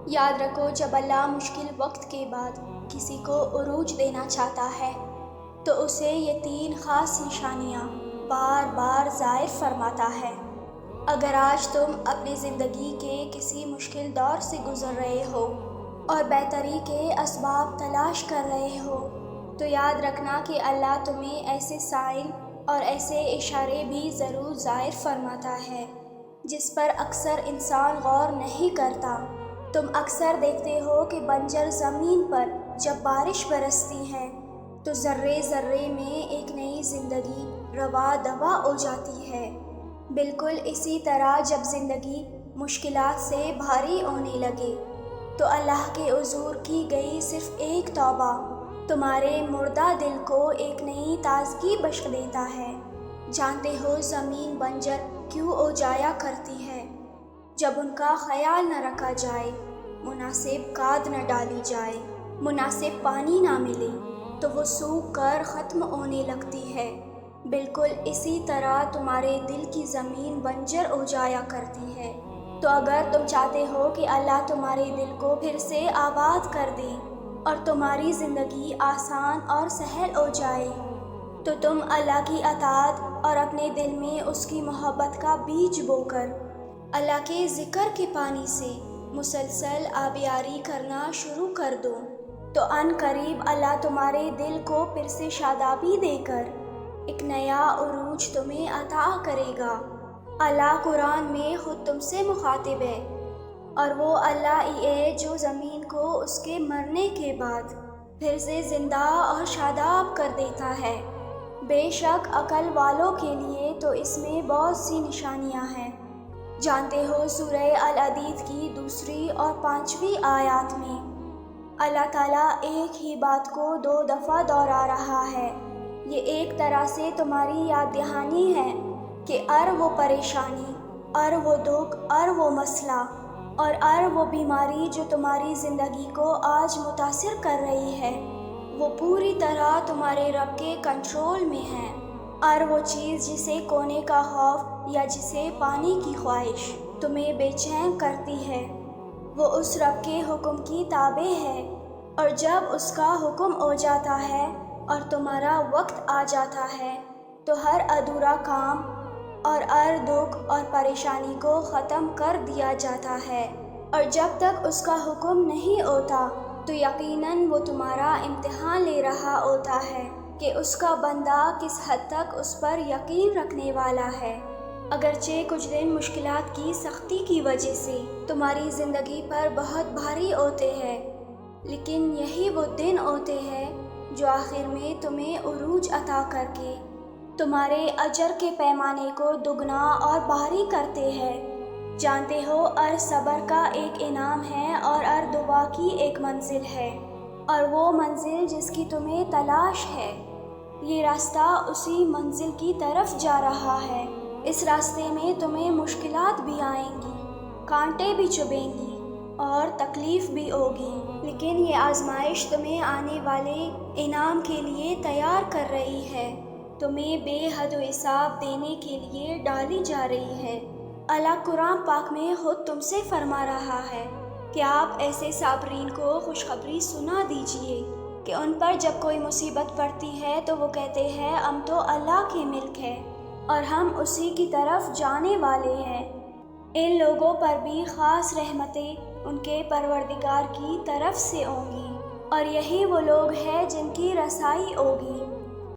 یاد رکھو، جب اللہ مشکل وقت کے بعد کسی کو عروج دینا چاہتا ہے تو اسے یہ 3 خاص نشانیاں بار بار ظاہر فرماتا ہے۔ اگر آج تم اپنی زندگی کے کسی مشکل دور سے گزر رہے ہو اور بہتری کے اسباب تلاش کر رہے ہو تو یاد رکھنا کہ اللہ تمہیں ایسے سائن اور ایسے اشارے بھی ضرور ظاہر فرماتا ہے جس پر اکثر انسان غور نہیں کرتا۔ تم اکثر دیکھتے ہو کہ بنجر زمین پر جب بارش برستی ہے تو ذرے ذرے میں ایک نئی زندگی رواں دواں ہو جاتی ہے۔ بالکل اسی طرح جب زندگی مشکلات سے بھاری ہونے لگے تو اللہ کے حضور کی گئی صرف ایک توبہ تمہارے مردہ دل کو ایک نئی تازگی بخش دیتا ہے۔ جانتے ہو زمین بنجر کیوں ہو جایا کرتی ہے؟ جب ان کا خیال نہ رکھا جائے، مناسب کھاد نہ ڈالی جائے، مناسب پانی نہ ملے تو وہ سوکھ کر ختم ہونے لگتی ہے۔ بالکل اسی طرح تمہارے دل کی زمین بنجر ہو جایا کرتی ہے۔ تو اگر تم چاہتے ہو کہ اللہ تمہارے دل کو پھر سے آباد کر دے اور تمہاری زندگی آسان اور سہل ہو جائے تو تم اللہ کی اطاعت اور اپنے دل میں اس کی محبت کا بیج بو کر اللہ کے ذکر کے پانی سے مسلسل آبیاری کرنا شروع کر دو، تو ان قریب اللہ تمہارے دل کو پھر سے شادابی دے کر ایک نیا عروج تمہیں عطا کرے گا۔ اللہ قرآن میں خود تم سے مخاطب ہے، اور وہ اللہ ہی ہے جو زمین کو اس کے مرنے کے بعد پھر سے زندہ اور شاداب کر دیتا ہے۔ بے شک عقل والوں کے لیے تو اس میں بہت سی نشانیاں ہیں۔ جانتے ہو سورہ الحدید کی 2 اور 5 آیات میں اللہ تعالیٰ ایک ہی بات کو 2 دفعہ دہرا رہا ہے۔ یہ ایک طرح سے تمہاری یاد دہانی ہے کہ ہر وہ پریشانی، ہر وہ دکھ، ہر وہ مسئلہ اور ہر وہ بیماری جو تمہاری زندگی کو آج متاثر کر رہی ہے وہ پوری طرح تمہارے رب کے کنٹرول میں ہے۔ ہر وہ چیز جسے کونے کا خوف یا جسے پانے کی خواہش تمہیں بے چین کرتی ہے وہ اس رب کے حکم کی تابع ہے، اور جب اس کا حکم ہو جاتا ہے اور تمہارا وقت آ جاتا ہے تو ہر ادھورا کام اور ہر دکھ اور پریشانی کو ختم کر دیا جاتا ہے، اور جب تک اس کا حکم نہیں ہوتا تو یقیناً وہ تمہارا امتحان لے رہا ہوتا ہے کہ اس کا بندہ کس حد تک اس پر یقین رکھنے والا ہے۔ اگرچہ کچھ دن مشکلات کی سختی کی وجہ سے تمہاری زندگی پر بہت بھاری ہوتے ہیں، لیکن یہی وہ دن ہوتے ہیں جو آخر میں تمہیں عروج عطا کر کے تمہارے اجر کے پیمانے کو دگنا اور بھاری کرتے ہیں۔ جانتے ہو ہر صبر کا ایک انعام ہے اور ہر دعا کی ایک منزل ہے، اور وہ منزل جس کی تمہیں تلاش ہے، یہ راستہ اسی منزل کی طرف جا رہا ہے۔ اس راستے میں تمہیں مشکلات بھی آئیں گی، کانٹے بھی چبھیں گی اور تکلیف بھی ہوگی، لیکن یہ آزمائش تمہیں آنے والے انعام کے لیے تیار کر رہی ہے، تمہیں بے حد و حساب دینے کے لیے ڈالی جا رہی ہے۔ اللہ قرآن پاک میں خود تم سے فرما رہا ہے کہ آپ ایسے صابرین کو خوشخبری سنا دیجئے کہ ان پر جب کوئی مصیبت پڑتی ہے تو وہ کہتے ہیں ہم تو اللہ کے ملک ہیں اور ہم اسی کی طرف جانے والے ہیں۔ ان لوگوں پر بھی خاص رحمتیں ان کے پروردگار کی طرف سے ہوں گی، اور یہی وہ لوگ ہیں جن کی رسائی ہوگی۔